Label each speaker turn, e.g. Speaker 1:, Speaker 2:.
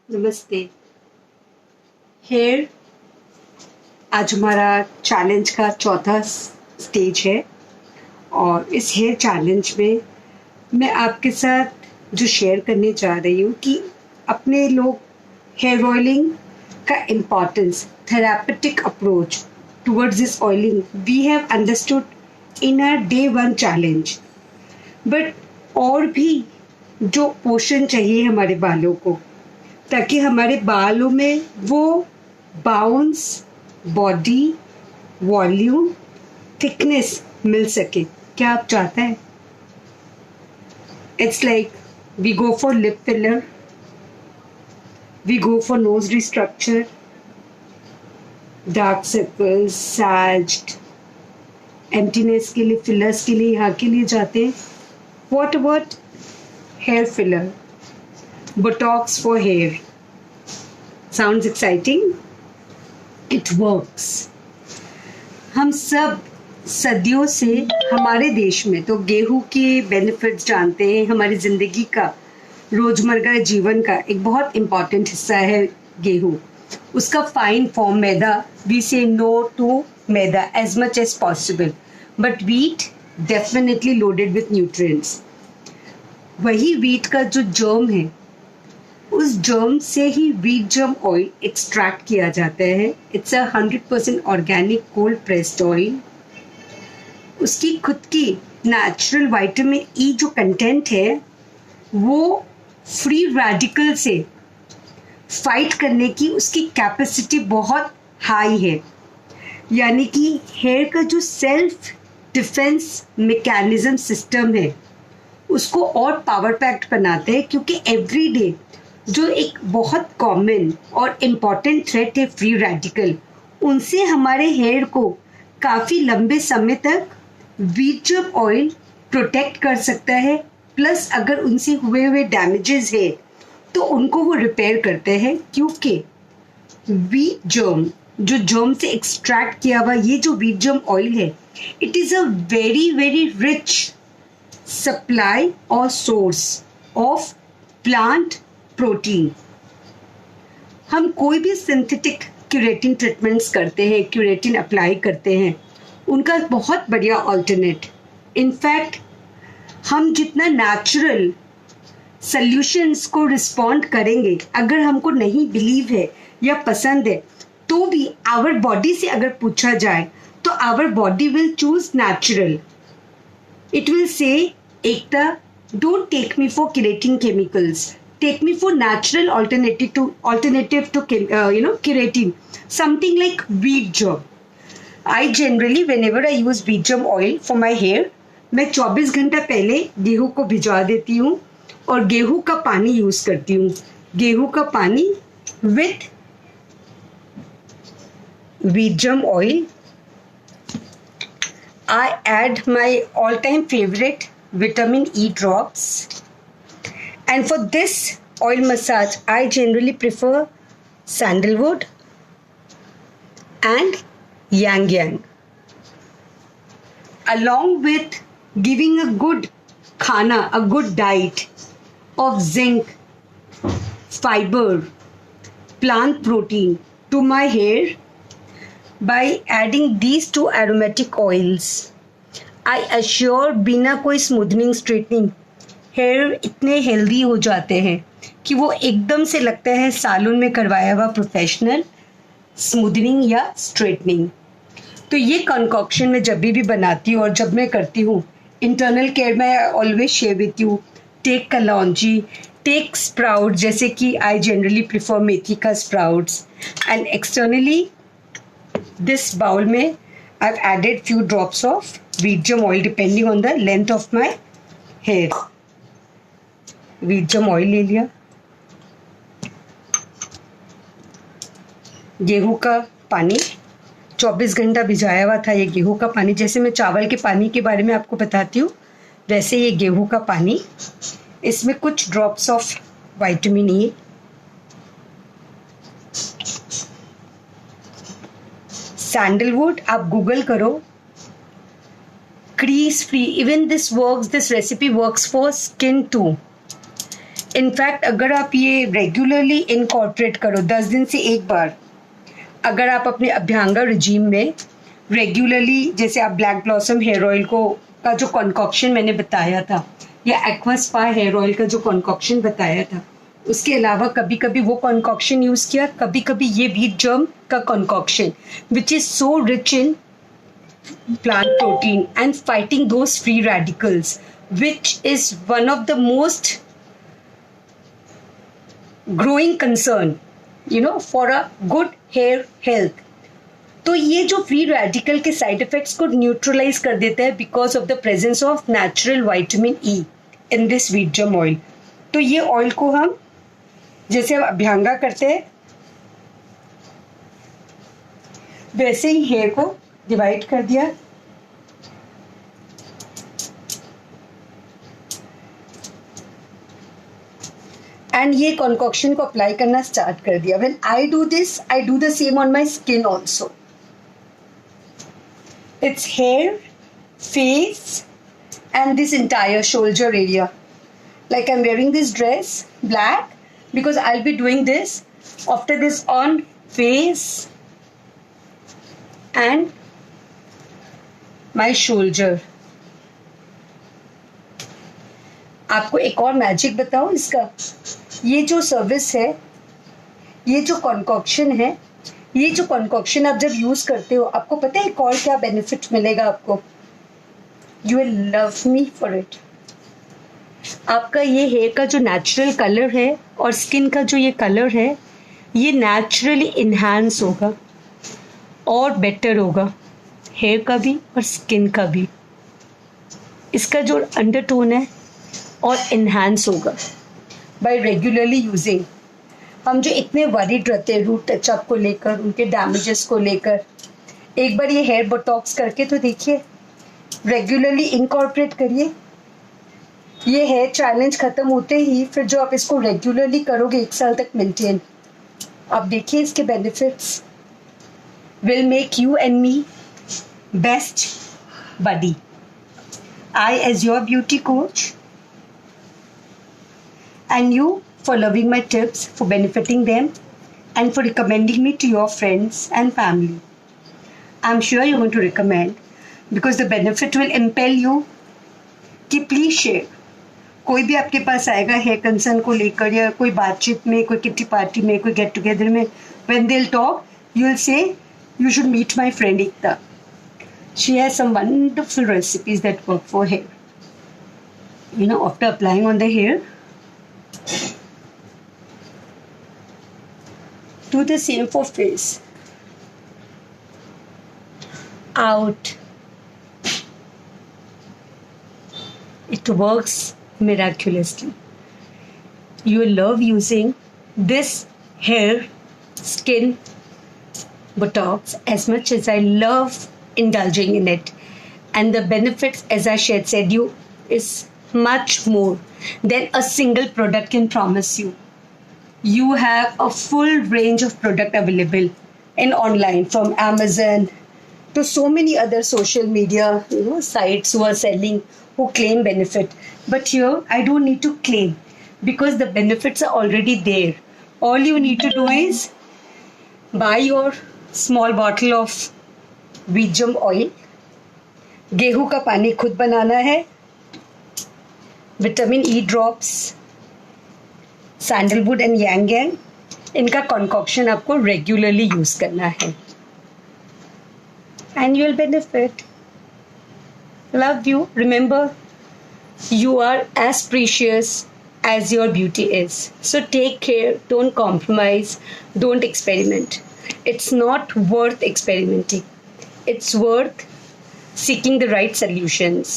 Speaker 1: नमस्ते। हेयर आज हमारा चैलेंज का चौथा स्टेज है और इस हेयर चैलेंज में मैं आपके साथ जो शेयर करने जा रही हूँ कि अपने लोग हेयर ऑयलिंग का importance, therapeutic approach towards this oiling we have understood in our day one challenge. But और भी जो पोषण चाहिए हमारे बालों को, ताकि हमारे बालों में वो बाउंस, बॉडी, वॉल्यूम, थिकनेस मिल सके। क्या आप चाहते हैं? It's like we go for lip filler, we go for nose restructure, dark circles, sagged, emptiness के लिए, फिलर्स के लिए, यहाँ के लिए जाते हैं। What about hair filler, botox for hair? Sounds exciting? It works. हम सब सदियों से हमारे देश में तो गेहूं के बेनिफिट्स जानते हैं। हमारी ज़िंदगी का, रोज़मर्रा जीवन का एक बहुत इम्पॉर्टेंट हिस्सा है गेहूं। उसका fine form maida, we say no to maida as much as possible, but wheat definitely loaded with nutrients. वही वीट का जो जर्म है, उस जर्म से ही वीट जर्म ऑयल एक्सट्रैक्ट किया जाता है। It's 100% organic cold pressed oil. उसकी खुद की नेचुरल विटामिन ई जो कंटेंट है वो फ्री रेडिकल से फाइट करने की उसकी कैपेसिटी बहुत हाई है। यानी कि हेयर का जो सेल्फ डिफेंस मैकेनिज्म सिस्टम है उसको और पावर पैक्ड बनाते हैं, क्योंकि एवरी डे जो एक बहुत कॉमन और इम्पॉर्टेंट थ्रेट है फ्री रेडिकल, उनसे हमारे हेयर को काफ़ी लंबे समय तक वीट जर्म ऑयल प्रोटेक्ट कर सकता है। प्लस अगर उनसे हुए डैमेजेस है तो उनको वो रिपेयर करते हैं, क्योंकि वीट जर्म जो जर्म से एक्सट्रैक्ट किया हुआ ये जो वीट जर्म ऑयल है, it is a very very rich supply और सोर्स ऑफ प्लांट प्रोटीन। हम कोई भी सिंथेटिक क्यूरेटिन ट्रीटमेंट्स करते हैं, क्यूरेटिन अप्लाई करते हैं, उनका बहुत बढ़िया ऑल्टरनेट। इनफैक्ट हम जितना नेचुरल सॉल्यूशंस को रिस्पॉन्ड करेंगे, अगर हमको नहीं बिलीव है या पसंद है, तो भी आवर बॉडी से अगर पूछा जाए तो our body will choose natural. It will say, Ekta, don't take me for curating chemicals, take me for natural alternative to keratin, something like wheat germ. I generally, whenever I use wheat germ oil for my hair, मैं 24 घंटा पहले गेहूं को भिजवा देती हूँ और गेहूं का पानी यूज करती हूँ। गेहूं का पानी with wheat germ oil. I add my all-time favorite vitamin E drops. And for this oil massage, I generally prefer sandalwood and yang yang. Along with giving a good khana, a good diet of zinc, fiber, plant protein to my hair by adding these two aromatic oils, I assure बिना कोई smoothening straightening hair इतने healthy हो जाते हैं कि वो एकदम से लगता है सालों में करवाया हुआ प्रोफेशनल स्मूथनिंग या स्ट्रेटनिंग। तो ये कंकॉक्शन मैं जब भी बनाती हूँ और जब मैं करती हूँ इंटरनल केयर में, always share with you, take kalonji, take sprout, जैसे कि आई जनरली प्रिफर मेथी का sprouts, and externally this bowl में I have added few drops of wheat germ oil depending on the length of my hair. Wheat germ oil ले लिया, गेहूं का पानी 24 घंटा भिजाया हुआ था। ये गेहूं का पानी, जैसे मैं चावल के पानी के बारे में आपको बताती हूँ वैसे ये गेहूं का पानी, इसमें कुछ drops of vitamin E, sandalwood, आप गूगल करो, crease free, even this works, this recipe works for skin too. In fact अगर आप ये रेगुलरली इनकॉर्पोरेट करो 10 दिन से एक बार, अगर आप अपने अभ्यंगा रिजीम में रेगुलरली, जैसे आप ब्लैक ब्लॉसम हेयर ऑयल को का जो कॉन्कॉक्शन मैंने बताया था, या एक्वा स्पा हेयर ऑयल का जो कॉन्कॉक्शन बताया था, उसके अलावा कभी कभी वो कॉन्कॉक्शन यूज़ किया, कभी कभी ये व्हीट जर्म का concoction which is so rich in plant protein and fighting those free radicals, which is one of the most growing concern, for a good hair health. तो ये जो फ्री रेडिकल के side effects को neutralise कर देता है because of the presence of natural vitamin E in this wheat germ oil. तो ये ऑयल को हम जैसे हम अभ्यंगा करते हैं वैसे ही हेयर को डिवाइड कर दिया, एंड ये कॉन्कॉक्शन को अप्लाई करना स्टार्ट कर दिया. When I do this, I do the same on my skin also. It's hair, face and this entire shoulder area. Like I'm wearing this dress black because I'll be doing this after this on face and my shoulder. आपको एक और magic बताऊं इसका. ये जो service है, ये जो कॉन्कॉक्शन है, ये जो कॉन्कॉक्शन आप जब यूज करते हो, आपको पता है एक और क्या बेनिफिट मिलेगा आपको. You will love me for it. आपका ये हेयर का जो नेचुरल कलर है और स्किन का जो ये कलर है, ये नेचुरली इन्हांस होगा और बेटर होगा, हेयर का भी और स्किन का भी. इसका जो अंडरटोन है और इन्हांस होगा बाय रेगुलरली यूजिंग. हम जो इतने वरीड रहते हैं रूट टचअप को लेकर, उनके डैमेजेस को लेकर, एक बार ये हेयर बोटॉक्स करके तो देखिए, रेगुलरली इनकॉर्पोरेट करिए. ये हेयर चैलेंज खत्म होते ही फिर जो आप इसको रेगुलरली करोगे 1 साल तक मेंटेन, आप देखिए इसके benefits will make you and me best buddy. I as your beauty coach and you for loving my tips, for benefiting them, and for recommending me to your friends and family. I'm sure you're going to recommend because the benefit will impel you कि please share. कोई भी आपके पास आएगा hair concern को लेकर, या कोई बातचीत में, कोई किटी पार्टी में, कोई गेट टुगेदर में, when they'll talk, you'll say you should meet my friend Ekta. She has some wonderful recipes that work for hair. After applying on the hair, do the same for face. Out. It works miraculously. You will love using this hair skin botox as much as I love indulging in it. And the benefits, as I said you, is much more than a single product can promise you. You have a full range of product available in online, from Amazon to so many other social media sites who are selling, who claim benefit. But here I don't need to claim because the benefits are already there. All you need to do is buy your small bottle of wheat germ oil. गेहूं का पानी खुद बनाना है. Vitamin E drops, sandalwood and ylang ylang, इनका concoction आपको regularly use करना है. And you'll benefit. Love you. Remember, you are as precious as your beauty is. So take care. Don't compromise. Don't experiment. It's not worth experimenting. It's worth seeking the right solutions.